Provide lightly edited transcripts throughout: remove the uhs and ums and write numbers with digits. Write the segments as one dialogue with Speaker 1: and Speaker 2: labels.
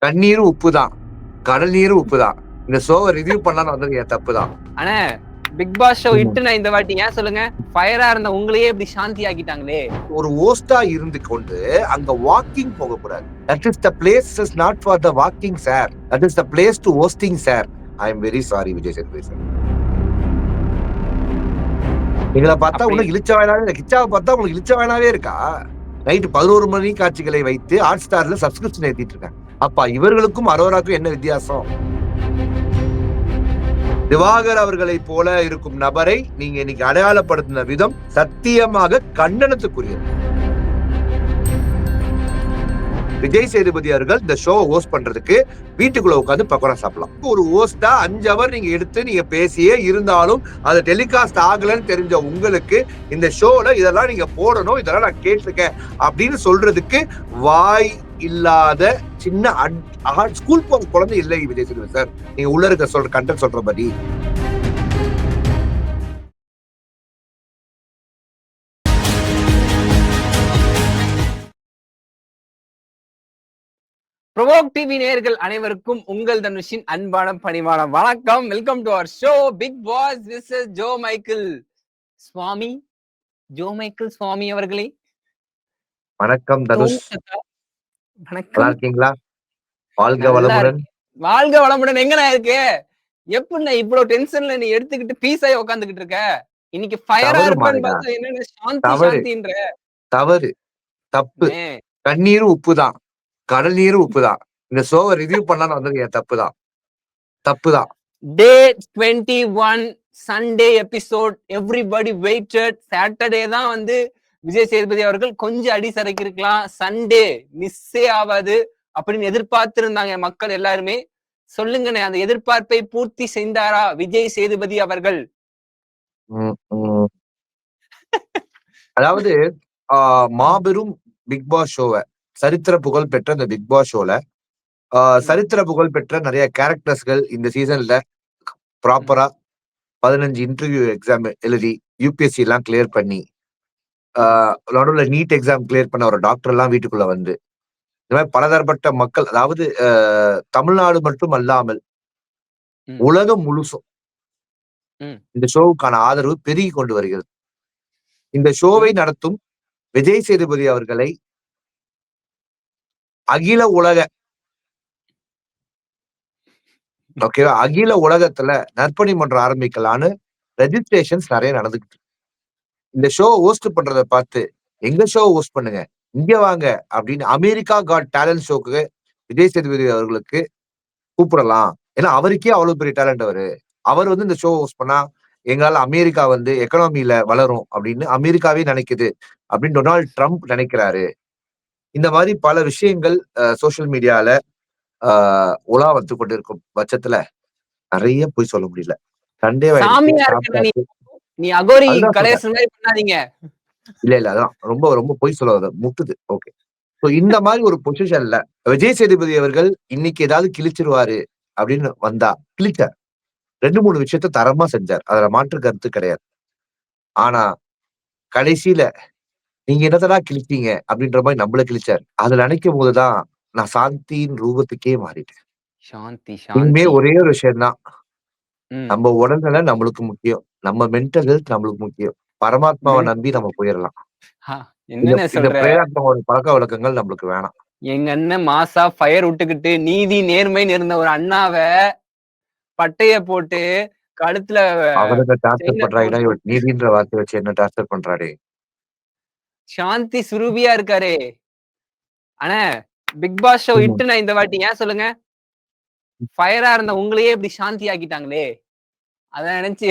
Speaker 1: கண்ணீரும் உப்பு தான். கடல் நீரும் உப்பு தான். இந்த ஷோவை ரிவ்யூ பண்ணலாம்னு வந்தது என் தப்பு தான்.
Speaker 2: ஆனா பிக் பாஸ் ஷோ இட்டுனா இந்த வாட்டி ஏன் சொல்லுங்க, ஃபயரா இருந்த உங்களையே இப்படி சாந்தி ஆக்கிட்டாங்களே.
Speaker 1: ஒரு ஹோஸ்டா இருந்து கொண்டு அங்க வாக்கிங் போக கூடாது. That is the place is not for the walking sir. That is the place to hosting sir. I am very sorry Vijay Sethupathi sir. எங்களை பார்த்தா உங்களுக்கு இழிச்ச வேணாவே, கிச்சாவை பார்த்தா உங்களுக்கு இழிச்ச வேணாவே இருக்கா? நைட்டு 11 மணி காட்சிகளை வைத்து ஹாட் ஸ்டார்ல சப்ஸ்கிரிப்ஷன் ஏத்திட்டு இருக்காங்க. அப்பா இவர்களுக்கும் அரோராக்கும் என்ன வித்தியாசம்? திவாகர் அவர்களை போல இருக்கும் நபரை நீங்க இன்னைக்கு அடையாளப்படுத்தின விதம் சத்தியமாக கண்டனத்துக்குரியது. விஜய் சேதுபதி அவர்கள் இந்த ஷோ ஹோஸ்ட் பண்றதுக்கு வீட்டுக்குள்ள உட்காந்து பக்கோடா சாப்பிடலாம். ஒரு ஹோஸ்டா 5 ஹவர் நீங்க எடுத்து நீங்க பேசியே இருந்தாலும் அது டெலிகாஸ்ட் ஆகலன்னு தெரிஞ்ச உங்களுக்கு இந்த ஷோல இதெல்லாம் நீங்க போடணும், இதெல்லாம் நான் கேட்டிருக்கேன் அப்படின்னு சொல்றதுக்கு வாய் இல்லாத சின்ன ஸ்கூல் போற குழந்தை இல்லை விஜய் சேதுபதி சார். நீங்க உள்ள இருக்க சொல்ற கண்டென்ட் சொல்றபடி
Speaker 2: ப்ரோவோக் டிவி நேயர்கள் அனைவருக்கும் உங்கள் தனுஷின் அன்பான பணிவான வணக்கம். Welcome to our show big boss. This is Jo Michael Swamy. Jo Michael Swamy அவர்களே
Speaker 1: வணக்கம் தனுஷ்.
Speaker 2: வணக்கம்.
Speaker 1: நல்லா இருக்கீங்களா? வாழ்க வளமுடன்.
Speaker 2: வாழ்க வளமுடன் எங்கண்ணா இருக்கு? எப்படிண்ணா இவ்வளவு டென்ஷன்ல நீ எடுத்துக்கிட்டு பீஸாய் உட்காந்துக்கிட்டு இருக்க? இன்னைக்கு ஃபயரா இருப்பேன்னு பார்த்தா என்னன்னு சாந்தி சாந்தின்ற.
Speaker 1: தவறு, தப்பு. கண்ணீரும் உப்பு தான், கடல் நீரும் உப்பு தான். இந்த ஷோவை ரிவ்யூ பண்ணலாம்னு வந்தது என் தப்பு தான். Day
Speaker 2: 21 Sunday episode. Everybody waited. Saturday தான் வந்து விஜய் சேதுபதி அவர்கள் கொஞ்சம் அடி சரைக்கு இருக்கலாம், சண்டே மிஸ்ஸே ஆகாது அப்படின்னு எதிர்பார்த்திருந்தாங்க மக்கள் எல்லாருமே. சொல்லுங்கண்ணே, அந்த எதிர்பார்ப்பை பூர்த்தி செய்தாரா விஜய் சேதுபதி அவர்கள்?
Speaker 1: அதாவது மாபெரும் பிக் பாஸ் ஷோவை, சரித்திர புகழ் பெற்ற இந்த பிக் பாஸ் ஷோல சரித்திர புகழ் பெற்ற நிறைய கேரக்டர்ஸ்கள் இந்த சீசன்ல ப்ராப்பரா 15 இன்டர்வியூ எக்ஸாம் எழுதி யூபிஎஸ்சி எல்லாம் கிளியர் பண்ணி நடுவில் நீட் எக்ஸாம் கிளியர் பண்ண ஒரு டாக்டர் எல்லாம் வீட்டுக்குள்ள வந்து இந்த மாதிரி பலதரப்பட்ட மக்கள், அதாவது தமிழ்நாடு மட்டும் அல்லாமல் உலகம் முழுசும் இந்த ஷோவுக்கான ஆதரவு பெருகி கொண்டு வருகிறது. இந்த ஷோவை நடத்தும் விஜய் சேதுபதி அவர்களை அகில உலக ஓகேவா, அகில உலகத்துல நற்பணி மன்றம் ஆரம்பிக்கலான்னு ரெஜிஸ்ட்ரேஷன்ஸ் நிறைய நடந்துகிட்டு. இந்த ஷோ ஹோஸ்ட் பண்றதை பார்த்து எங்க ஷோ ஹோஸ்ட் பண்ணுங்க, இங்க வாங்க அப்படின்னு அமெரிக்கா காட் டேலண்ட் ஷோக்கு விஜய் சேதுபதி அவர்களுக்கு கூப்பிடலாம். ஏன்னா அவருக்கே அவ்வளவு பெரிய டேலண்ட். அவர் வந்து இந்த ஷோ ஹோஸ்ட் பண்ணா எங்களால அமெரிக்கா வந்து எக்கனாமில வளரும் அப்படின்னு அமெரிக்காவே நினைக்குது அப்படின்னு டொனால்ட் ட்ரம்ப் நினைக்கிறாரு. இந்த மாதிரி பல விஷயங்கள் சோசியல் மீடியால உலா வந்து கொண்டிருக்கும் பட்சத்துல நிறைய போய் சொல்ல முடியல. சண்டே இல்ல அதான் ரொம்ப ரொம்ப பொய் சொல்ல முட்டுது. ஓகே, இந்த மாதிரி ஒரு பொசிஷன்ல விஜய் சேதுபதி அவர்கள் இன்னைக்கு ஏதாவது கிழிச்சிருவாரு அப்படின்னு வந்தா கிழிச்சார். 2-3 விஷயத்த தரமா செஞ்சார், அதுல மாற்று கருத்து கிடையாது. ஆனா கடைசியில நீங்க என்னத்தடா கிழிச்சீங்க அப்படின்ற மாதிரி நம்மள கிழிச்சார். அதுல நினைக்கும் போதுதான் நான் சாந்தியின் ரூபத்துக்கே மாறிட்டேன். இனிமே ஒரே ஒரு விஷயம் தான், நம்ம உடல்நல நம்மளுக்கு முக்கியம், நம்ம மென்டல் ஹெல்த் நம்மளுக்கு முக்கியம். பரமாத்மாவை நம்பி நம்ம போயிடலாம். இந்த பிரேராத்மாவோட பழக்க வழக்கங்கள் நம்மளுக்கு வேணாம்.
Speaker 2: எங்க அண்ணன் மாசா ஃபயர் விட்டுக்கிட்டு நீதி நேர்மைன்னு இருந்த ஒரு அண்ணாவை பட்டைய போட்டு கழுத்துல
Speaker 1: டார்ச்சர் பண்றாங்க. நீதின்ற வார்த்தை வச்சு என்ன டார்ச்சர் பண்றாரு?
Speaker 2: சாந்தி சுரூபியா இருக்காரு. ஆனா பிக் பாஸ் ஷோ இட்டுனா இந்த வாட்டி ஏன் சொல்லுங்க, ஃபயரா இருந்த உங்களையே இப்படி சாந்தி ஆக்கிட்டாங்களே. அத நினைச்சு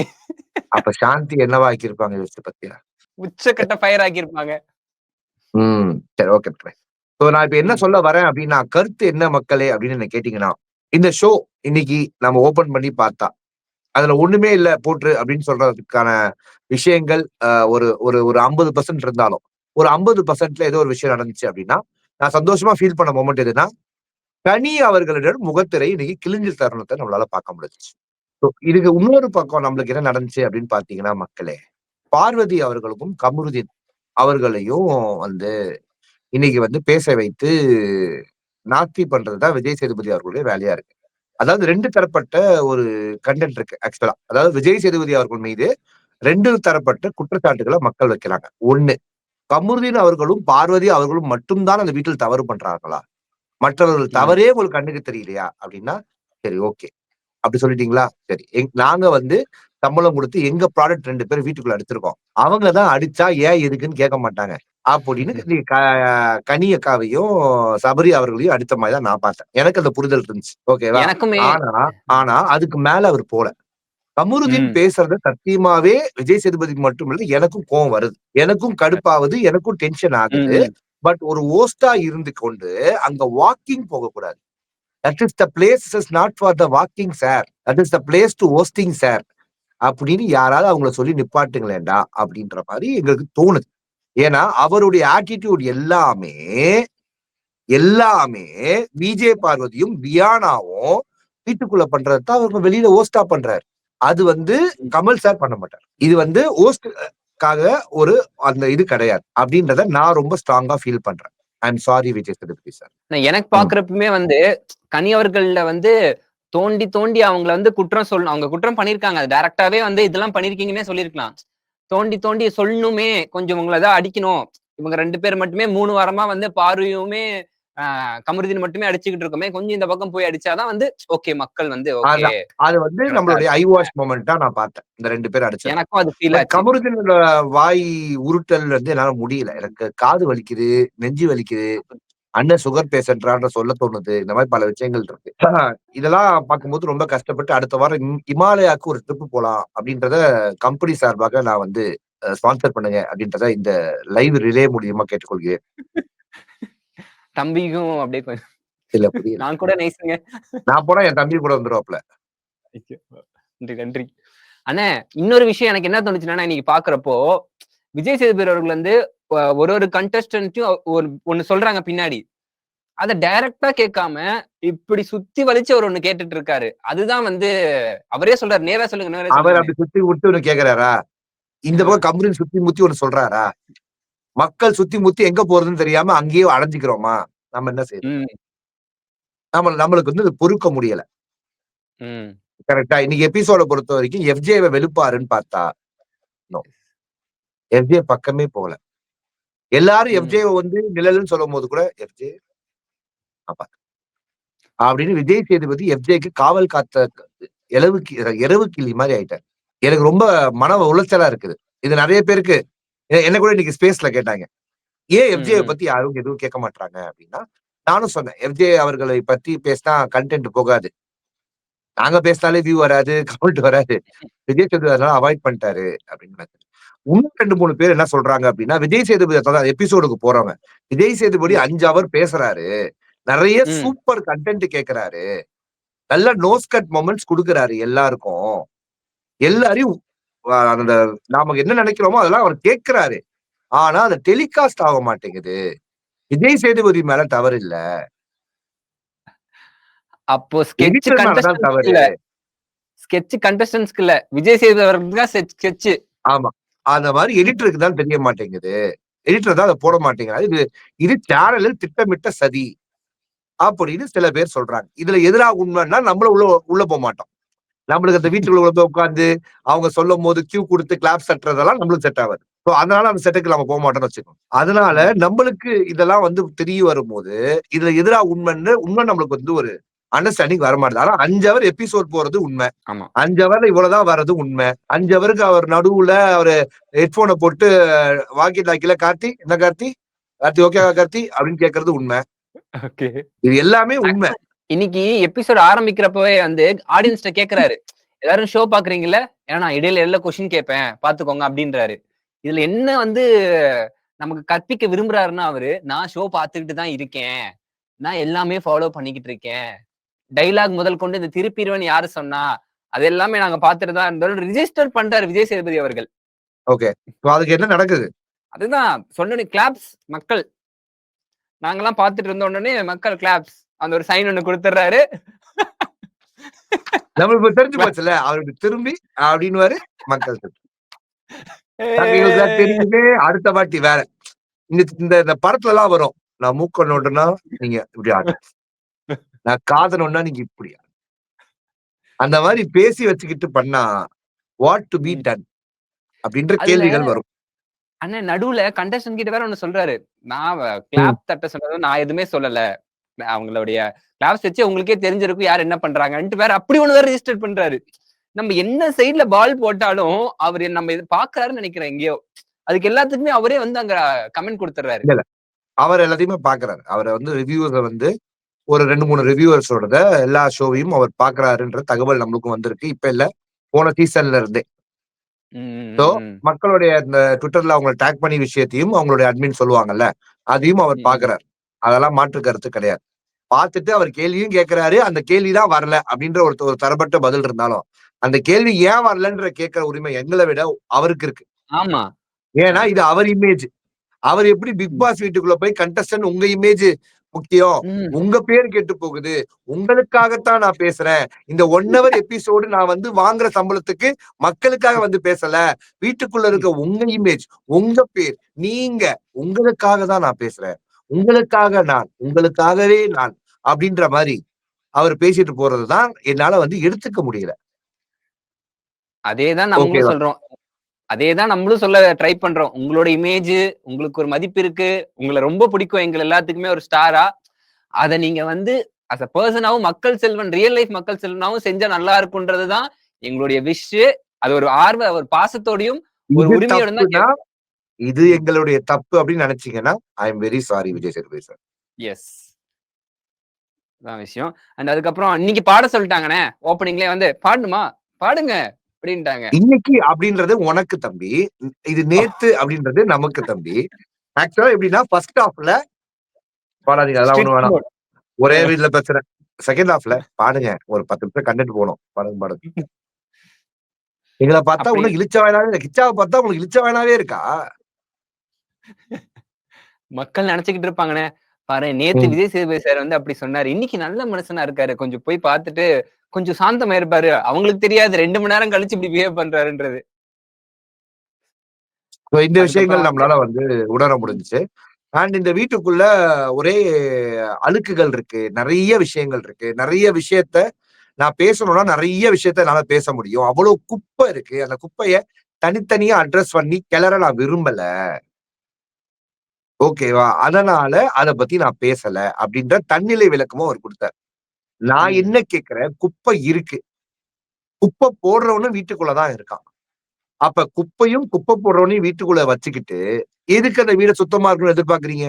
Speaker 1: அப்ப சாந்தி என்னவா ஆக்கியிருப்பாங்க யோசிச்சு பத்தியா?
Speaker 2: உச்சக்கட்ட ஃபயர் ஆக்கியிருப்பாங்க.
Speaker 1: சரி, ஓகே. நான் இப்ப என்ன சொல்ல வரேன் அப்படின்னா, கருத்து என்ன மக்களே அப்படின்னு என்ன கேட்டீங்கன்னா, இந்த ஷோ இன்னைக்கு நம்ம ஓபன் பண்ணி பார்த்தா அதுல ஒண்ணுமே இல்ல போட்டு அப்படின்னு சொல்றதுக்கான விஷயங்கள் ஒரு ஒரு ஒரு 50% இருந்தாலும் ஒரு 50%ல ஏதோ ஒரு விஷயம் நடந்துச்சு அப்படின்னா நான் சந்தோஷமா ஃபீல் பண்ண மொமெண்ட் எதுனா, கனி அவர்களிடம் முகத்திரை இன்னைக்கு கிழிஞ்ச தருணத்தை நம்மளால பார்க்க முடிஞ்சிச்சு. இதுக்கு இன்னொரு பக்கம் நம்மளுக்கு என்ன நடந்துச்சு அப்படின்னு பாத்தீங்கன்னா மக்களே, பார்வதி அவர்களுக்கும் கமருதீன் அவர்களையும் வந்து இன்னைக்கு வந்து பேச வைத்து நாஸ்தி பண்றதுதான் விஜய் சேதுபதி அவர்களுடைய வேலையா இருக்கு. அதாவது 2 தரப்பட்ட ஒரு கண்டென்ட் இருக்கு ஆக்சுவலா. அதாவது விஜய் சேதுபதி அவர்கள் மீது 2 தரப்பட்ட குற்றச்சாட்டுகள மக்கள் வைக்கிறாங்க. 1, கமருதீன் அவர்களும், பார்வதி அவர்களும் மட்டும் தான் அந்த வீட்டில் தவறு பண்றாங்களா? மற்றவர்கள் தவறே உங்களுக்கு கண்ணுக்கு தெரியலையா? அப்படின்னா, சரி ஓகே. அப்படி சொல்லிட்டீங்களா? சரி. நாங்க வந்து சம்பளம் குடுத்து எங்க ப்ராடக்ட் 2 பேர் வீட்டுக்குள்ள அடிச்சிருக்கோம். அவங்க தான் அடிச்சா ஏன் எதுக்குன்னு கேட்க மாட்டாங்க. அப்படின்னு நீ கனி அக்காவையும், சபரி அவர்களையும் அடிச்ச மாரி தான் நான் பார்த்தேன். எனக்கு அந்த புரிதல் இருந்துச்சு. ஓகேவா?
Speaker 2: எனக்குமே
Speaker 1: ஆனா ஆனா அதுக்கு மேல அவர் போல. கமருதீன்
Speaker 2: ம்.
Speaker 1: பேசுறத சத்தியமாவே விஜய் சேதுபதிக்கு மட்டும் இல்ல, எனக்கும் கோவம் வருது. எனக்கும் கடுப்பாவுது. எனக்கும் டென்ஷன்
Speaker 2: ம்,
Speaker 1: ஆகுது.
Speaker 2: ம்.
Speaker 1: பட் ஒரு ஹோஸ்ட்டா இருந்து கொண்டு அங்க வாக்கிங் போகக்கூடாது. That is the place is not for the walking sir. That is the place to hosting sir. அப்படின்னு யாராவது அவங்கள சொல்லி நிப்பாட்டுங்களேன்டா அப்படின்ற மாரி எங்களுக்கு தோணுது. ஏன்னா, அவருடைய ஆட்டிட்யூட் எல்லாமே எல்லாமே விஜே பார்வதியும், வியானாவும் வீட்டுக்குள்ள பண்றது தான் அவர் வெளியில ஹோஸ்ட்டா பண்றாரு. அது வந்து கமல் சார் பண்ண மாட்டார். இது வந்து ஹோஸ்ட்காக ஒரு அந்த இது கிடையாது. அப்படின்றத நான் ரொம்ப ஸ்ட்ராங்கா ஃபீல் பண்றேன். I am sorry Vijay Sethupathi sir.
Speaker 2: எனக்கு
Speaker 1: ம்.
Speaker 2: பாக்குறப்பமே வந்து கனி அவர்கள்ல வந்து தோண்டி தோண்டி அவங்கள வந்து குற்றம் சொல்லணும். அவங்க குற்றம் பண்ணியிருக்காங்க. அது டைரக்டாவே வந்து இதெல்லாம் பண்ணியிருக்கீங்கன்னே சொல்லியிருக்கலாம். தோண்டி தோண்டி சொல்லணுமே, கொஞ்சம் உங்கள ஏதாவது அடிக்கணும். இவங்க 2 பேர் மட்டுமே 3 வாரமா வந்து பார்வையுமே, கமருதீன் மட்டுமே அடிச்சுக்கிட்டு இருக்கோமே, கொஞ்சம் இந்த பக்கம் போய் அடிச்சா தான் வந்து ஓகே மக்கள் வந்து ஓகே
Speaker 1: அதான். அது வந்து
Speaker 2: கரெக்ட்டா
Speaker 1: நம்மளுடைய ஐ
Speaker 2: இருக்காங்க.
Speaker 1: வாஷ் மொமெண்ட்டா நான் பார்த்தேன். இந்த 2 பேரும் அடிச்சது.
Speaker 2: எனக்கும் அது ஃபீல்
Speaker 1: பட்
Speaker 2: ஆச்சு.
Speaker 1: கமருதீனோட வாய் உருட்டல் வந்து என்னால முடியல. எனக்கு காது வலிக்குது, நெஞ்சு வலிக்குது. அண்ணன் சுகர் பேஷண்ட்றான்னு சொல்ல தோணுது. இந்த மாரி பல விஷயங்கள் இருக்கு. இதெல்லாம் பார்க்கும்போது ரொம்ப கஷ்டப்பட்டு அடுத்த வாரம் இமாலயாக்கு ஒரு ட்ரிப் போலாம் அப்படின்றத கம்பெனி சார்பாக நான் வந்து ஸ்பான்சர் பண்ணுங்க அப்படின்றத இந்த லைவ் ரிலே மூலியமா கேட்டுக்கொள்கிறேன்.
Speaker 2: தம்பிக்கும் அப்படியே கொஞ்சம்
Speaker 1: இல்ல புரியுது.
Speaker 2: நான் கூட நைஸ்ங்க.
Speaker 1: நான் போனா என் தம்பி கூட வந்துருவாப்ல.
Speaker 2: நன்றி, நன்றி. அண்ணே இன்னொரு விஷயம் எனக்கு என்ன தோணுச்சுன்னா, நான் இன்னைக்கு பார்க்கிறப்போ, விஜய் சேதுபதி அவர்கள் வந்து ஒரு ஒரு கண்டஸ்டன்ட்டும் ஒண்ணு சொல்றாங்க பின்னாடி. அத டைரக்ட்டா கேட்காம, இப்படி சுத்தி வளைச்சு அவர் ஒண்ணு கேட்டுட்டு இருக்காரு. அதுதான் வந்து அவரே சொல்றாரு. நேரா சொல்லுங்க, நேரா
Speaker 1: அவர்
Speaker 2: சொல்லுங்கன்னு.
Speaker 1: அப்படி சுத்தி விட்டு ஒண்ணு கேட்கிறாரா? இந்த
Speaker 2: அ.
Speaker 1: பக்கம் கம்பெனி சுத்தி முத்தி ஒண்ணு சொல்றாரா? மக்கள் சுத்தி முத்தி எங்க போறதுன்னு தெரியாம அங்கேயே அடைஞ்சுக்கிறோமா? நம்ம என்ன செய்யறது?
Speaker 2: ம்,
Speaker 1: நம்மளுக்கு வந்து அது பொறுக்க முடியல.
Speaker 2: ம்.
Speaker 1: கரெக்ட்டா? இன்னைக்கு எபிசோட பொறுத்தவரைக்கும் எஃப்ஜேவ வெளுப்பாருன்னு பார்த்தா, நோ. எஃப்ஜே பக்கமே போகல. எல்லாரும்
Speaker 2: ம்.
Speaker 1: எஃப்ஜேவ வந்து நிழல்ன்னு சொல்லும்போது கூட, எஃப்ஜே ஆமா. அப்படின்னு விஜய் சேதுபதி எஃப்ஜேக்கு காவல் காத்த எலவு இரவு கிளி மாரி ஆயிட்டாரு. எனக்கு ரொம்ப மன உளைச்சலா இருக்குது. இது நெறைய பேருக்கு என்ன கூட இன்னைக்கு ஸ்பேஸ்ல கேட்டாங்க. ஏன்
Speaker 2: ம்,
Speaker 1: எஃப்ஜேவ
Speaker 2: ம்.
Speaker 1: பத்தி யாரும் எதுவும் கேட்க மாட்றாங்க அப்படின்னா, நானும் சொன்னேன். எஃப்ஜே அவர்களை பத்தி பேசினா கன்டென்ட் போகாது. நாங்க பேசினாலே வியூ வராது, கமெண்ட் வராது. விஜய் சேதுபதி அதனால அவாய்ட் பண்ணிட்டாரு அப்படின்னு. இன்னும் 2, 3 பேர் என்ன சொல்றாங்க அப்படின்னா, விஜய் சேதுபதி எபிசோடுக்கு போறவங்க. விஜய் சேதுபதி
Speaker 2: ம்.
Speaker 1: 5 ஹவர் பேசுறாரு. நெறைய
Speaker 2: ம்.
Speaker 1: சூப்பர் கன்டென்ட் கேட்கிறாரு. நல்ல நோஸ் கட் மொமெண்ட்ஸ் குடுக்குறாரு எல்லாருக்கும். எல்லாரையும் அந்த நாம என்ன நெனைக்கிறோமோ அதெல்லாம் அவர் கேட்கிறாரு. ஆனா, அது டெலிகாஸ்ட் ஆக மாட்டேங்குது. விஜய் சேதுபதி மேல தவறு இல்ல.
Speaker 2: அப்போ ஸ்கெட்ச்
Speaker 1: எடிட்டர் மேல தான்
Speaker 2: கண்டஸ்டன்ட்ஸ்க்கு
Speaker 1: தவறு.
Speaker 2: இல்ல. ஸ்கெட்ச் கண்டஸ்டன்ட்ஸ்க்கு இல்ல. விஜய் சேதுபதி அவர்களுக்கு தான் ஸ்கெட்ச்.
Speaker 1: ஆமா. அந்த மாரி எடிட்டருக்கு தான் தெரிய மாட்டேங்குது. எடிட்டர் தான் அத போட மாட்டேங்கிறாரு. இது இது சேனலில் திட்டமிட்ட சதி. அப்படின்னு சில பேர் சொல்றாங்க. இதுல எதுடா உண்மைன்னா நம்மளும் உள்ள உள்ள போமாட்டோம். நம்மளுக்கு அந்த வீட்டுக்குள்ள போய் உட்கார்ந்து அவங்க சொல்லும்போது கியூ குடுத்து கிளாப்ஸ் தட்டுறதெல்லாம் நம்மளுக்கு செட் ஆகாது. சோ அதனால அந்த செட்டுக்கு நம்ம போமாட்டோம்னு வச்சுக்கோங்க. அதனால
Speaker 2: ம்.
Speaker 1: நம்மளுக்கு இதெல்லாம் வந்து தெரிய வரும்போது, இதுல எதுடா உண்மைன்னு உண்மை நம்மளுக்கு வந்து ஒரு அண்டர்ஸ்டாண்டிங் வரமாட்டுது. ஆனா 5 ஹவர் எபிசோட் போறது உண்மை.
Speaker 2: ஆமா.
Speaker 1: 5 ஹவர்ல இவ்வளவுதான் வர்றது உண்மை. 5 ஹவருக்கு அவர் நடுவுல அவரு ஹெட்போன போட்டு வாக்கி டாக்கில கார்த்தி, என்ன கார்த்தி? கார்த்தி ஓகேவா கார்த்தி? அப்படின்னு கேட்கறது உண்மை.
Speaker 2: ஓகே.
Speaker 1: இது எல்லாமே உண்மை.
Speaker 2: இன்னைக்கு எபிசோட் ஆரம்பிக்கிறப்பவே வந்து ஆடியன்ஸ்ட்ட கேட்கிறாரு. எல்லாரும் ஷோ பாக்குறீங்கல்ல? ஏன்னா நான் இடையில இடையில கொஸ்டின் கேட்பேன். பாத்துக்கோங்க அப்டின்றாரு. இதுல என்ன வந்து நமக்கு கற்பிக்க விரும்புறாருன்னா அவரு, நான் ஷோ பாத்துக்கிட்டு தான் இருக்கேன். நான் எல்லாமே ஃபாலோ பண்ணிக்கிட்டு இருக்கேன். டயலாக் முதல் கொண்டு இந்த திருப்பிருவேன்னு யாரு சொன்னா? அது எல்லாமே நாங்க பாத்துட்டு தான் இருந்தோம். ரிஜிஸ்டர் பண்ட்டாரு விஜய் சேதுபதி அவர்கள்.
Speaker 1: ஓகே. இப்போ அதுக்கு என்ன நடக்குது?
Speaker 2: அதுதான் சொன்னோனே கிளாப்ஸ் மக்கள். நாங்கலாம் பாத்துட்டு இருந்த உடனே மக்கள் கிளாப்ஸ். அந்த ஒரு சைன் ஒண்ணு குடுத்துடுறாரு.
Speaker 1: நம்மளுக்கு இப்ப தெரிஞ்சு போச்சுல்ல. அவருக்கு திரும்பி அப்படின்னுவாரு. மக்கள் எங்களுக்கு
Speaker 2: ஏ
Speaker 1: தெரியுமே அடுத்த வாட்டி வேற. இந்த இந்த இந்த படத்துலலாம் வரும். நான் மூக்க நோண்டுனா, நீங்க இப்படி ஆடணும். நான் காதலன்னா நீங்க இப்படியா? அந்த மாதிரி பேசி வச்சுக்கிட்டு பண்ணா வாட் டு பி
Speaker 2: ம்.
Speaker 1: டன் அப்படின்ற
Speaker 2: அதுல
Speaker 1: கேள்விகள் வரும்.
Speaker 2: அண்ணன் நடுவுல கண்டஸ்டன்ட் கிட்ட வேற ஒண்ணு சொல்றாரு. நான்
Speaker 1: ம்.
Speaker 2: கிளாப் தட்ட சொன்னது நான் எதுவுமே சொல்லல. அவங்களுடைய கிளாப்ஸ் வச்சு உங்களுக்கே தெரிஞ்சிருக்கும் யார் என்ன பண்றாங்கன்ட்டு வேற அப்படி ஒண்ணு வேற ரிஜிஸ்டர் பண்றாரு. நம்ம என்ன சைடுல பால் போட்டாலும் அவரு நம்ம இது பாக்குறாருன்னு நினைக்கிறேன் எங்கேயோ. அதுக்கு எல்லாத்துக்குமே அவரே வந்து அங்க கமெண்ட் குடுத்துறாரு.
Speaker 1: இல்ல, இல்ல. அவர் எல்லாத்தையுமே பார்க்கிறாரு. அவர வந்து ரிவ்யூவர்ஸ வந்து ஒரு 2, 3 ரிவ்யூவர்ஸோடத எல்லா ஷோவையும் அவர் பார்க்கிறாருன்ற தகவல் நம்மளுக்கும் வந்திருக்கு. இப்ப இல்ல, போன சீசன்ல இருந்தே.
Speaker 2: ம்,
Speaker 1: சோ,
Speaker 2: ம், ம்,
Speaker 1: மக்களுடைய இந்த ட்விட்டர்ல அவங்கள டாக் பண்ணி விஷயத்தையும் அவங்களுடைய அட்மின் சொல்லுவாங்கல்ல, அதையும் அவர்
Speaker 2: ம், ம்.
Speaker 1: பார்க்கிறார். அதெல்லாம் மாற்று கருத்து கிடையாது. பார்த்துட்டு அவர் கேள்வியும் கேட்கிறாரு. அந்த கேள்வி தான் வரல அப்படின்ற ஒரு தரப்பட்ட பதில் இருந்தாலும், அந்த கேள்வி ஏன் வரலன்ற கேட்கிற உரிமை எங்கள விட அவருக்கு இருக்கு.
Speaker 2: ஆமா.
Speaker 1: ஏன்னா
Speaker 2: அ.
Speaker 1: இது அவர் இமேஜ். அவர் எப்படி பிக்
Speaker 2: ம்.
Speaker 1: பாஸ் வீட்டுக்குள்ள போய் கண்டஸ்டன்ட் உங்க இமேஜ் முக்கியம்.
Speaker 2: ம்.
Speaker 1: உங்க பேர் கெட்டு போகுது. உங்களுக்காகத்தான் நான் பேசுறேன். இந்த 1 ஹவர் எபிசோடு நான் வந்து வாங்குற சம்பளத்துக்கு மக்களுக்காக வந்து பேசல. வீட்டுக்குள்ள இருக்க உங்க இமேஜ், உங்க பேர், நீங்க உங்களுக்காக தான் நான் பேசுறேன். உங்களுக்காக நான், உங்களுக்காகவே நான் அப்படின்ற மாரி அவர் பேசிட்டு போறது தான் என்னால வந்து எடுத்துக்க முடியல.
Speaker 2: அதேதான் நம்மளும்
Speaker 1: ஓகேவா?
Speaker 2: சொல்றோம். அதேதான் நம்மளும் சொல்ல ட்ரை பண்றோம். உங்களோட இமேஜ், உங்களுக்கு ஒரு மதிப்பு இருக்கு. உங்கள ரொம்ப பிடிக்கும் எங்க எல்லாத்துக்குமே ஒரு ஸ்டாரா. அத நீங்க வந்து அஸ் அ பெர்சனாவும் மக்கள் செல்வன், ரியல் லைஃப் மக்கள் செல்வனாவும் செஞ்சா நல்லா இருக்கும்ன்றது தான் எங்களுடைய விஷ். அது ஒரு ஒரு பாசத்தோடையும், ஒரு
Speaker 1: இது
Speaker 2: உரிமையோடும் தான்
Speaker 1: தப்புனா,
Speaker 2: கேட்கிறோம்.
Speaker 1: இது
Speaker 2: ம்.
Speaker 1: எங்களுடைய தப்பு அப்படின்னு நினைச்சீங்கன்னா, I am very sorry Vijay Sethupathi sir.
Speaker 2: Yes. அதான் விஷயம். அண்ட் அதுக்கப்புறம் இன்னைக்கு பாட சொல்லிட்டாங்கண்ணே. ஓப்பனிங்லயே வந்து "பாடணுமா? பாடுங்க" அப்படின்ட்டாங்க.
Speaker 1: இன்னைக்கு அப்படின்றது உனக்கு தம்பி. இது நேத்து அப்படின்றது நமக்கு தம்பி. ஆக்சுவலா எப்படின்னா, ஃபர்ஸ்ட் ஹாஃப்ல பாடாதீங்க. அதெல்லாம் ஒண்ணும்
Speaker 2: ஸ்ட்ரிக்ட்
Speaker 1: வேணாம்.
Speaker 2: மோட். அ.
Speaker 1: ஒரே வீட்ல பிரச்சனை. செகண்ட் ஹாஃப்ல பாடுங்க. ஒரு 10 நிமிஷம் கண்டென்ட் போணும். பாடுங்க, பாடுங்க. எங்கள பார்த்தா
Speaker 2: அப்படி
Speaker 1: இன்னும் இளிச்ச வாயனாவே இல்ல. கிச்சாவ பார்த்தா உங்களுக்கு இளிச்ச வாயனாவே இருக்கா?
Speaker 2: மக்கள் நெனச்சுக்கிட்டு இருப்பாங்கண்ணே. பாரேன் நேத்து
Speaker 1: ம்.
Speaker 2: விஜய் சேதுபதி சார் வந்து அப்படி சொன்னாரு. இன்னைக்கு நல்ல மனுஷனா இருக்காரு. கொஞ்சம் போய் பார்த்துட்டு கொஞ்சம் சாந்தமா இருப்பாரு. அவங்களுக்கு தெரியாது 2 மணி நேரம் கழிச்சு இப்படி பிஹேவ் பண்றாருன்றது.
Speaker 1: சோ இந்த
Speaker 2: அதுக்கப்புறம்
Speaker 1: விஷயங்கள்
Speaker 2: வந்து
Speaker 1: நம்மளால வந்து உணர
Speaker 2: ம்.
Speaker 1: முடிஞ்சுச்சு. அண்ட் இந்த வீட்டுக்குள்ள ஒரே அழுக்குகள் இருக்கு. நெறைய விஷயங்கள் இருக்கு. நெறைய விஷயத்த நான் பேசணும்னா நெறைய விஷயத்த என்னால பேச முடியும். அவ்வளவு குப்பை இருக்கு. அந்த குப்பைய தனித்தனியா அட்ரஸ் பண்ணி கிளற நான் விரும்பல. ஓகேவா? அதனால அத பத்தி நான் பேசல. அப்படின்ற தன்னிலை விளக்கமும் அவர் குடுத்தார். நான் என்ன
Speaker 2: ம்.
Speaker 1: கேட்கிறேன், குப்பை இருக்கு. குப்பை போடுறவனும் வீட்டுக்குள்ள தான் இருக்கான். அப்ப குப்பையும், குப்பை போடுறவனையும் வீட்டுக்குள்ள வச்சுக்கிட்டு, எதுக்கு அந்த வீட சுத்தமா இருக்கணும்னு எதிர்பார்க்கிறீங்க?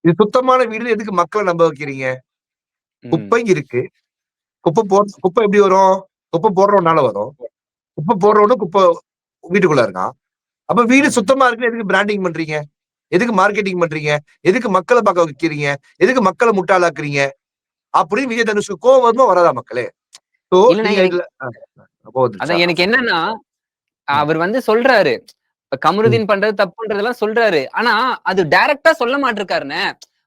Speaker 1: இது சுத்தமான வீடுன்னு எதுக்கு மக்கள நம்ப வைக்கிறீங்க?
Speaker 2: ம்.
Speaker 1: குப்பை இருக்கு. குப்பை எப்படி வரும்? குப்பை போடுறவனால வரும். குப்பை போடுறவனும் வீட்டுக்குள்ள இருக்கான். அப்ப வீடு
Speaker 2: ம்.
Speaker 1: சுத்தமா இருக்குன்னு எதுக்கு பிராண்டிங் பண்றீங்க? எதுக்கு மார்க்கெட்டிங் பண்றீங்க? எதுக்கு மக்கள பாக்க வைக்கிறீங்க? எதுக்கு மக்கள முட்டாளாக்குறீங்க? அப்படின்னு விஜய் தனுஷ்க்கு கோவம் வருமா? வராதா மக்களே? சோ
Speaker 2: இல்லண்ணே
Speaker 1: நீங்க
Speaker 2: எனக்கு
Speaker 1: இதுல கோவம் வந்துருச்சா?
Speaker 2: அதான் எனக்கு என்னன்னா,
Speaker 1: ம்.
Speaker 2: அவர் வந்து சொல்றாரு. இப்ப
Speaker 1: ம்.
Speaker 2: கமருதீன் பண்றது தப்புன்றதெல்லாம் சொல்றாரு. ஆனா, அது டைரக்ட்டா சொல்ல மாட்ருக்காருண்ணே.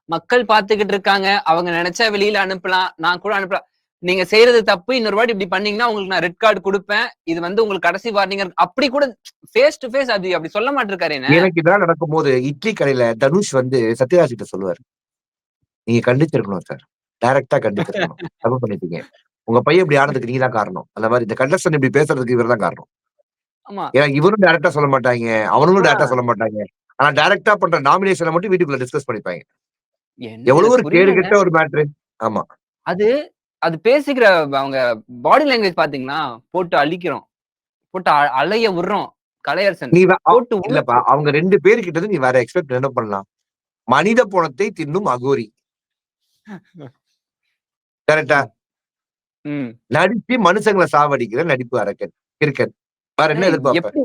Speaker 2: மக்கள் பார்த்துக்கிட்டு இருக்காங்க. அவங்க நெனச்சா வெளியில அனுப்பலாம். நான் கூட அனுப்பலாம். நீங்க செய்றது தப்பு. இன்னொரு வாட்டி இப்படி பண்ணீங்கன்னா, உங்களுக்கு நான் ரெட் கார்ட் குடுப்பேன். இது வந்து உங்களுக்கு கடைசி வார்னிங்கா இருக்கு. அப்படி கூட ஃபேஸ் டு ஃபேஸ் அது அப்படி சொல்ல மாட்ருக்காரேண்ணே.
Speaker 1: எனக்கு இதெல்லாம் நடக்கும்போது, இட்லி கடையில தனுஷ் வந்து சத்யராஜ் கிட்ட சொல்லுவாரு. "நீங்க கண்டிச்சிருக்கணும் சார். டைரக்ட்டா கண்டிச்சிருக்கணும். தப்பு பண்ணிட்டீங்க. உங்க பையன் இப்படி ஆனதுக்கு நீங்க தான் காரணம்." அந்த மாரி இந்த கண்டஸ்டன்ட் இப்படி பேசுறதுக்கு இவரு தான் காரணம்.
Speaker 2: ஆமா.
Speaker 1: ஏன்னா இவரும் டைரக்ட்டா சொல்ல மாட்டாய்ங்க. அவனுங்களும் டைரக்ட்டா
Speaker 2: ஆ
Speaker 1: சொல்ல மாட்டாய்ங்க. ஆனா டைரக்ட்டா பண்ற நாமினேஷன மட்டும் வீட்டுக்குள்ள டிஸ்கஸ் பண்ணிப்பாய்ங்க.
Speaker 2: என்ன
Speaker 1: எவ்வளவு
Speaker 2: எனக்கு
Speaker 1: ஒரு
Speaker 2: புரியலங்க.
Speaker 1: கேடுகெட்ட ஒரு மேட்டரு. ஆமா.
Speaker 2: அது அது பேசிக்கிற அவங்க பாடி லாங்குவேஜ் பார்த்தீங்களா? போட்டு அழிக்கிறோம். போட்டு அலைய விடுறோம். கலையரசன்.
Speaker 1: நீ வே அ
Speaker 2: போட்டு
Speaker 1: இல்லப்பா.
Speaker 2: உருட்டு.
Speaker 1: அவங்க 2 பேரு கிட்ட இருந்து நீ வேற எக்ஸ்பெக்ட் என்ன பண்ணலாம்? மனித பொணத்தை தின்னும் அகோரி. கரெக்ட்டா?
Speaker 2: ம். ம்.
Speaker 1: நடிச்சு மனுஷங்கள சாவடிக்கிற நடிப்பு அரக்கன். கிறுக்கன். வேற என்ன
Speaker 2: ஏய்
Speaker 1: எதிர்பார்ப்ப?
Speaker 2: எப்படி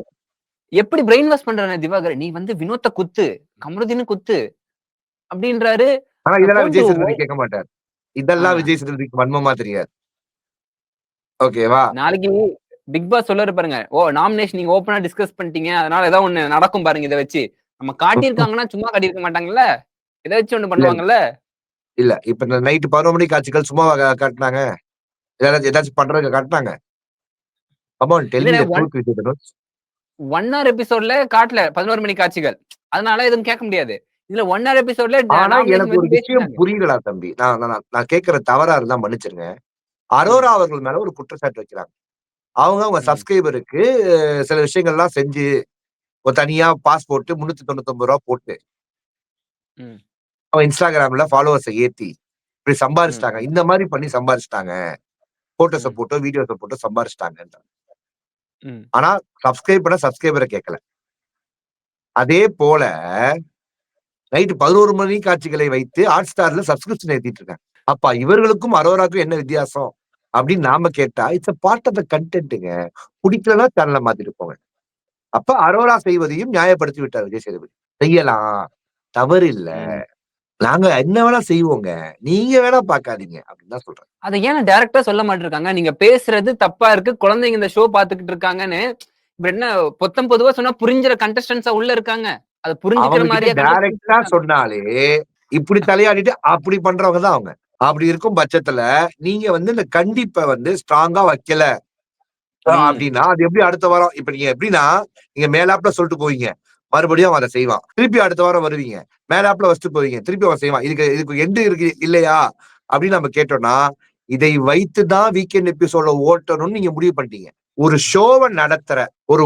Speaker 2: எப்படி பிரெயின் வாஷ் பண்றானே திவாகர். நீ வந்து வினோத்த குத்து. கமருதீன குத்து. அப்படின்றாரு.
Speaker 1: ஆனா இதெல்லாம்
Speaker 2: போட்டு
Speaker 1: விஜய் சேதுபதி கேட்க மாட்டார்.
Speaker 2: ஆ
Speaker 1: இதெல்லாம் விஜய் சேதுபதிக்கு வன்மமா தெரியாது. ஓகேவா?
Speaker 2: நாளைக்கு பிக் பாஸ் சொல்லுவாரு பாருங்க. ஓ நாமினேஷன் நீங்க ஓப்பனா டிஸ்கஸ் பண்ணிட்டீங்க. அதனால ஏதாவது ஒண்ணு நடக்கும் பாருங்க இத வச்சு. நம்ம காட்டியிருக்காங்கன்னா சும்மா காட்டியிருக்க மாட்டாங்கல்ல. இத வச்சு ஒண்ணு
Speaker 1: இல்ல,
Speaker 2: பண்ணுவாங்கல்ல.
Speaker 1: இல்ல. இப்ப இந்த நைட் 11 மணி காட்சிகள் சும்மாவா காட்டுனாங்க? ஏதாச்சும் பண்றதுக்கு காட்டுனாங்க? கம் ஆன் டெல் மீ
Speaker 2: இல்லண்ணே
Speaker 1: the truth Vijay Dhanush.
Speaker 2: 1 hour எபிசோட்ல காட்டல 11 மணி காட்சிகள். அதனால எதுவும் கேட்க முடியாது. இதுல 1 hour எபிசோட்ல
Speaker 1: ஆனா
Speaker 2: நாமினேஷன்
Speaker 1: எனக்கு ஒரு
Speaker 2: பத்தி
Speaker 1: விஷயம்
Speaker 2: பேசிட்டாங்க.
Speaker 1: புரியலடா தம்பி. நான் கேட்கிற தவறா இருந்தா மன்னிச்சிருங்க. அரோரா அவர்கள் மேல ஒரு குற்றச்சாட்டு வைக்கிறாங்க. அவங்க
Speaker 2: ம்.
Speaker 1: சப்ஸ்கிரைபருக்கு சில விஷயங்கள்லாம் செஞ்சு, ஒரு தனியா பாஸ் போட்டு ரூ. 399 போட்டு,
Speaker 2: ம்.
Speaker 1: அவங்க Instagramல ஃபாலோவர்ஸ ஏத்தி, இப்படி
Speaker 2: ம்.
Speaker 1: சம்பாரிச்சுட்டாங்க. இந்த மாரி பண்ணி சம்பாரிச்சுட்டாங்க. போட்டோஸ
Speaker 2: ம்.
Speaker 1: போட்டோ, வீடியோஸ போட்டோ சம்பாரிச்சுட்டாங்கன்றாங்க.
Speaker 2: ம்.
Speaker 1: ஆனா சப்ஸ்கிரைப் பண்ண சப்ஸ்கிரைபர கேட்கல. அதே போல நைட் 11 மணி காட்சிகளை வைத்து Hotstarல சப்ஸ்கிரிப்ஷன் ஏத்திட்டு இருக்காங்க. அப்ப இவர்களுக்கும் அரோராக்கும் என்ன வித்தியாசம்? அப்படின்னு நாம கேட்டா, it's a part of the கன்டென்ட்ங்க. புடிக்கலன்னா சேனல மாத்திட்டு போங்க. அப்ப அரோரா செய்வதையும் நியாயப்படுத்தி விட்டார் விஜய் சேதுபதி. செய்யலாம். தவறு இல்ல.
Speaker 2: ம்.
Speaker 1: நாங்க என்ன வேணா செய்வோங்க. நீங்க வேணா பார்க்காதீங்க. அப்படின்னு தான் சொல்றேன்.
Speaker 2: அத ஏன் டைரக்ட்டா சொல்ல மாட்ருக்காங்க? நீங்க பேசுறது தப்பா இருக்கு. குழந்தைங்க இந்த ஷோ பார்த்துக்கிட்டு இருக்காங்கன்னு. இப்ப என்ன பொத்தம் பொதுவா சொன்னா புரிஞ்சுற கண்டஸ்டன்ட்ஸா உள்ள இருக்காங்க. அத புரிஞ்சுக்கிற
Speaker 1: அவங்க கிட்ட
Speaker 2: மாரியா கண்டஸ்டன்ட்ஸ்
Speaker 1: டைரக்ட்டா
Speaker 2: இருக்காங்க.
Speaker 1: சொன்னாலே, இப்படி தலையாடிட்டு அப்படி பண்றவங்க தான் அவங்க. அப்படி இருக்கும் பட்சத்துல, நீங்க இந்த கண்டிப்ப ஸ்ட்ராங்கா வைக்கல
Speaker 2: ம்.
Speaker 1: அப்படின்னா, அது எப்படி அடுத்த வாரம் இப்ப நீங்க எப்படின்னா, நீங்க மேலாப்ல சொல்லிட்டு போவீங்க. மறுபடியும் அவன் அத செய்வான். திருப்பி அடுத்த வாரம் வருவீங்க. மேலாப்ல வச்சுட்டு போவீங்க. திருப்பி அவன் செய்வான். இதுக்கு எண்ட் இருக்கு இல்லையா? அப்படின்னு நம்ம கேட்டோம்னா, இதை வைத்து தான் வீக்கெண்ட் எபிசோட ஓட்டணும்னு நீங்க முடிவு பண்ணிட்டீங்க. ஒரு ஷோவ நடத்துற ஒரு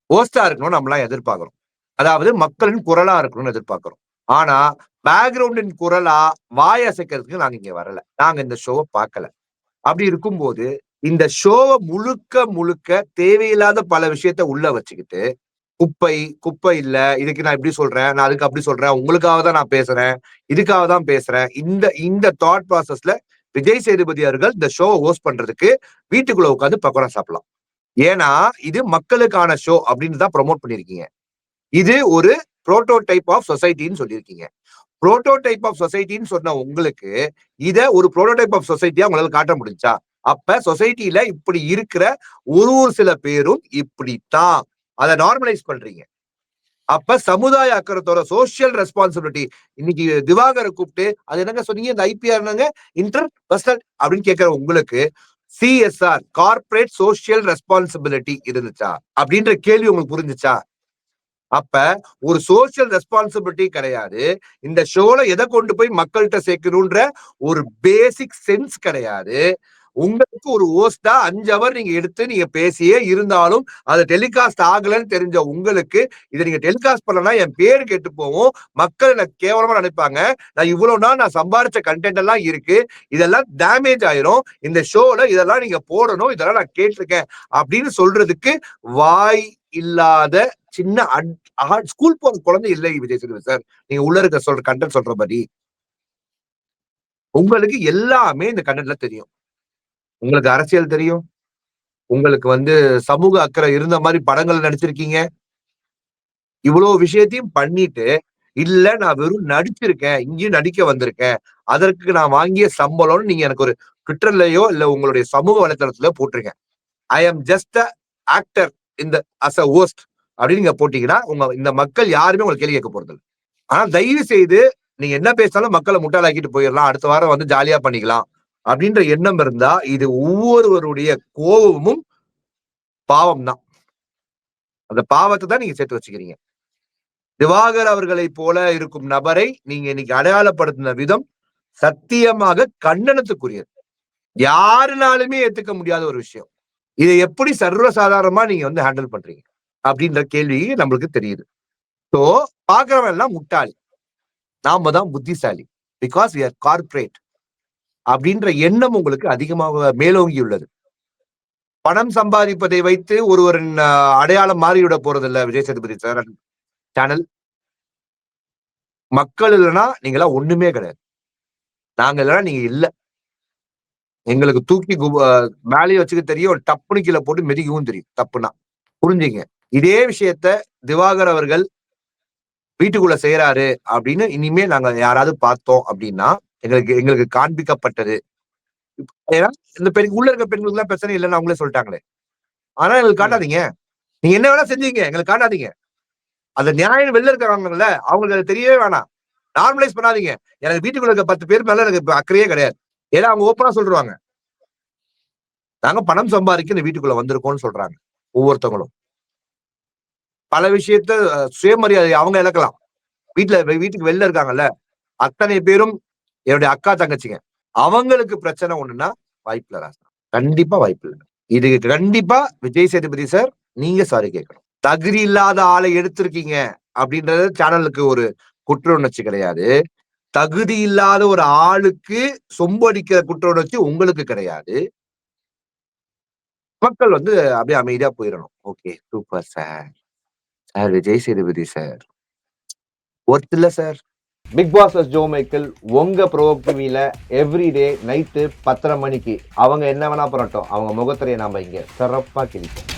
Speaker 1: ஹோஸ்டா இருக்கணும்னு நம்மலாம் எதிர்பார்க்கிறோம். அதாவது மக்களின் குரலா இருக்கணும்னு எதிர்பார்க்கிறோம். ஆனா, பேக்கிரவுண்டின் குரலா வாய் அசைக்கிறதுக்கு நாங்க இங்க வரல. நாங்க இந்த ஷோவ பார்க்கல. அப்படி இருக்கும்போது, இந்த ஷோவ முழுக்க முழுக்க தேவையில்லாத பல விஷயத்த உள்ள வச்சுக்கிட்டு, குப்பை, குப்பை இல்ல. இதுக்கு நான் இப்படி சொல்றேன். நான் அதுக்கு அப்படி சொல்றேன். உங்களுக்காக தான் நான் பேசுறேன். இதுக்காக தான் பேசுறேன். இந்த இந்த தாட் ப்ராசஸ்ல விஜய் சேதுபதி அவர்கள் இந்த ஷோவ ஹோஸ்ட் பண்றதுக்கு வீட்டுக்குள்ள உட்கார்ந்து பக்கோடா சாப்பிடலாம். ஏன்னா, இது மக்களுக்கான ஷோ அப்படின்னு தான் ப்ரமோட் பண்ணியிருக்கீங்க. இது ஒரு புரோட்டோடைப் ஆஃப் சொசைட்டின்னு சொல்லியிருக்கீங்க. புரோட்டோடைப் ஆஃப் சொசைட்டின்னு சொன்ன உங்களுக்கு, இத ஒரு புரோட்டோடைப் ஆஃப் சொசைட்டியா உங்களால காட்ட முடிஞ்சுச்சா? அப்ப சொசைட்டில இப்படி இருக்கிற ஒரு சில பேரும் இப்படித்தான். அத நார்மலைஸ் பண்றீங்க. அப்ப சமுதாய அக்கறத்தோட சோசியல் ரெஸ்பான்சிபிலிட்டி இன்னைக்கு திவாகர கூப்பிட்டு, அது என்னங்க சொன்னீங்க? இந்த ஐபிஆர் என்னங்க? இன்டர் பர்சனல் அப்படின்னு கேட்கிற உங்களுக்கு, சிஎஸ்ஆர் கார்ப்பரேட் சோசியல் ரெஸ்பான்சிபிலிட்டி இருந்துச்சா? அப்படின்ற கேள்வி உங்களுக்கு புரிஞ்சுச்சா? அப்ப ஒரு சோசியல் ரெஸ்பான்சிபிலிட்டி கிடையாது. இந்த ஷோல எத கொண்டு போய் மக்கள்ட்ட சேர்க்கணும்ன்ற ஒரு பேசிக் சென்ஸ் கிடையாது. உங்களுக்கு ஒரு ஹோஸ்டா 5 ஹவர் நீங்க எடுத்து நீங்க பேசியே இருந்தாலும், அது டெலிகாஸ்ட் ஆகலன்னு தெரிஞ்ச உங்களுக்கு, இத நீங்க டெலிகாஸ்ட் பண்ணலன்னா என் பேரு கெட்டு போகும். மக்கள் என்ன கேவலமா நினைப்பாங்க. நான் இவ்வளவு நாள் நான் சம்பாரிச்ச கன்டென்ட் எல்லாம் இருக்கு. இதெல்லாம் டேமேஜ் ஆயிரும். இந்த ஷோல இதெல்லாம் நீங்க போடணும். இதெல்லாம் நான் கேட்டிருக்கேன். அப்படின்னு சொல்றதுக்கு வாய் இல்லாத சின்ன ஸ்கூல் போற குழந்தை இல்லை விஜய் சேதுபதி சார். நீங்க உள்ள இருக்க சொல்ற கண்டென்ட் சொல்றபடி. உங்களுக்கு எல்லாமே இந்த கண்டென்ட்ல தெரியும். உங்களுக்கு அரசியல் தெரியும். உங்களுக்கு சமூக அக்கறை இருந்த மாரி படங்கள் நடிச்சிருக்கீங்க. இவ்வளோ விஷயத்தையும் பண்ணிட்டு, இல்ல நான் வெறும் நடிச்சிருக்கேன். இங்கேயும் நடிக்க வந்திருக்கேன். அதற்கு நான் வாங்கிய சம்பளம்னு நீங்க எனக்கு ஒரு ட்விட்டர்லயோ, இல்ல உங்களுடைய சமூக வலைதளத்திலயோ போட்டுருங்க. I am just a actor in the as a host அப்படின்னு நீங்க போட்டீங்கன்னா, இந்த மக்கள் யாருமே உங்கள கேள்வி கேட்க போறதில்ல. ஆனா தயவு செய்து நீங்க என்ன பேசினாலும் மக்கள முட்டாளாக்கிட்டு போயிரலாம். அடுத்த வாரம் ஜாலியா பண்ணிக்கலாம். அப்படின்ற எண்ணம் இருந்தா, இது ஒவ்வொருவருடைய கோவமும் பாவம் தான். அந்த பாவத்த தான் நீங்க சேர்த்து வச்சுக்கிறீங்க. திவாகர் அவர்களைப் போல இருக்கும் நபரை நீங்க இன்னைக்கு அடையாளப்படுத்தின விதம் சத்தியமாக கண்டனத்துக்குரியது. யாருனாலுமே ஏத்துக்க முடியாத ஒரு விஷயம். இதை எப்படி சர்வசாதாரணமா நீங்க ஹேண்டில் பண்றீங்க? அப்படின்ற கேள்வி நம்மளுக்கு தெரியுது. சோ பார்க்கிறவன் எல்லாம் முட்டாள். நாம தான் புத்திசாலி. Because we are corporate. அப்படின்ற எண்ணம் உங்களுக்கு அதிகமாக மேலோங்கியுள்ளது. பணம் சம்பாதிப்பதை வைத்து ஒருவரின் அடையாளம் மாறிவிட போறதில்ல விஜய் சேதுபதி சார் சேனல். மக்கள் இல்லன்னா நீங்கலாம் ஒண்ணுமே கிடையாது. நாங்க இல்லன்னா நீங்க இல்ல. எங்களுக்கு தூக்கி மேலயே வச்சுக்க தெரியும். டப்புனு கீழ போட்டு மிதிக்கவும் தெரியும். தப்புனா. புரிஞ்சுங்க. இதே விஷயத்த திவாகர் அவர்கள் வீட்டுக்குள்ள செய்றாரு அப்படின்னு இனிமே நாங்க யாராவது பார்த்தோம் அப்படின்னா, எங்களுக்கு எங்களுக்கு காண்பிக்கப்பட்டது. ஏன்னா இந்த உள்ள இருக்க பெண்களுக்குலாம் பிரச்சனை இல்லன்னு அவங்களே சொல்லிட்டாங்களே. ஆனா எங்களுக்கு
Speaker 2: ம்.
Speaker 1: காட்டாதீங்க. நீங்க என்ன வேணா செஞ்சீங்க. எங்களுக்கு காட்டாதீங்க. அந்த நியாயம் வெளில இருக்கிறாங்கல்ல, அவங்களுக்கு அது தெரியவே வேணாம். நார்மலைஸ் பண்ணாதீங்க. எனக்கு வீட்டுக்குள்ள இருக்க 10 பேர் மேல எனக்கு அக்கறையே கிடையாது. ஏன்னா அவங்க ஓப்பனா சொல்ருவாங்க. நாங்க பணம் சம்பாதிக்க இந்த வீட்டுக்குள்ள வந்திருக்கோம்னு சொல்றாங்க. ஒவ்வொருத்தவங்களும். பல விஷயத்த சுயமரியாதைய அவங்க இழக்கலாம். வீட்டுக்கு வெளில இருக்காங்கல்ல, அத்தனை பேரும் என்னுடைய அக்கா தங்கச்சிங்க. அவங்களுக்கு பிரச்சனை ஒண்ணுன்னா வாய்ப்பில்ல ராசா. கண்டிப்பா வாய்ப்பில்ல. இதுக்கு கண்டிப்பா விஜய் சேதுபதி சார் நீங்க சாரி கேட்கணும். தகுதி இல்லாத ஆளை எடுத்திருக்கீங்க அப்படின்றது சேனலுக்கு ஒரு குற்ற உணர்ச்சி கிடையாது. தகுதி இல்லாத ஒரு ஆளுக்கு சொம்பு அடிக்கிற குற்ற உணர்ச்சி உங்களுக்கு கிடையாது. மக்கள் வந்து அப்படியே அமைதியா போயிடணும். Okay super sir. Sir Vijay Sethupathi sir. Worth இல்ல sir.
Speaker 3: Big boss Jo Michael உங்க ப்ரோவோக் டிவியில எவ்ரிடே நைட்டு 10:30 மணிக்கு அவங்க என்ன வேணா பண்ணட்டும், அவங்க முகத்திரையை நாம இங்க சிறப்பா கிழிப்போம்.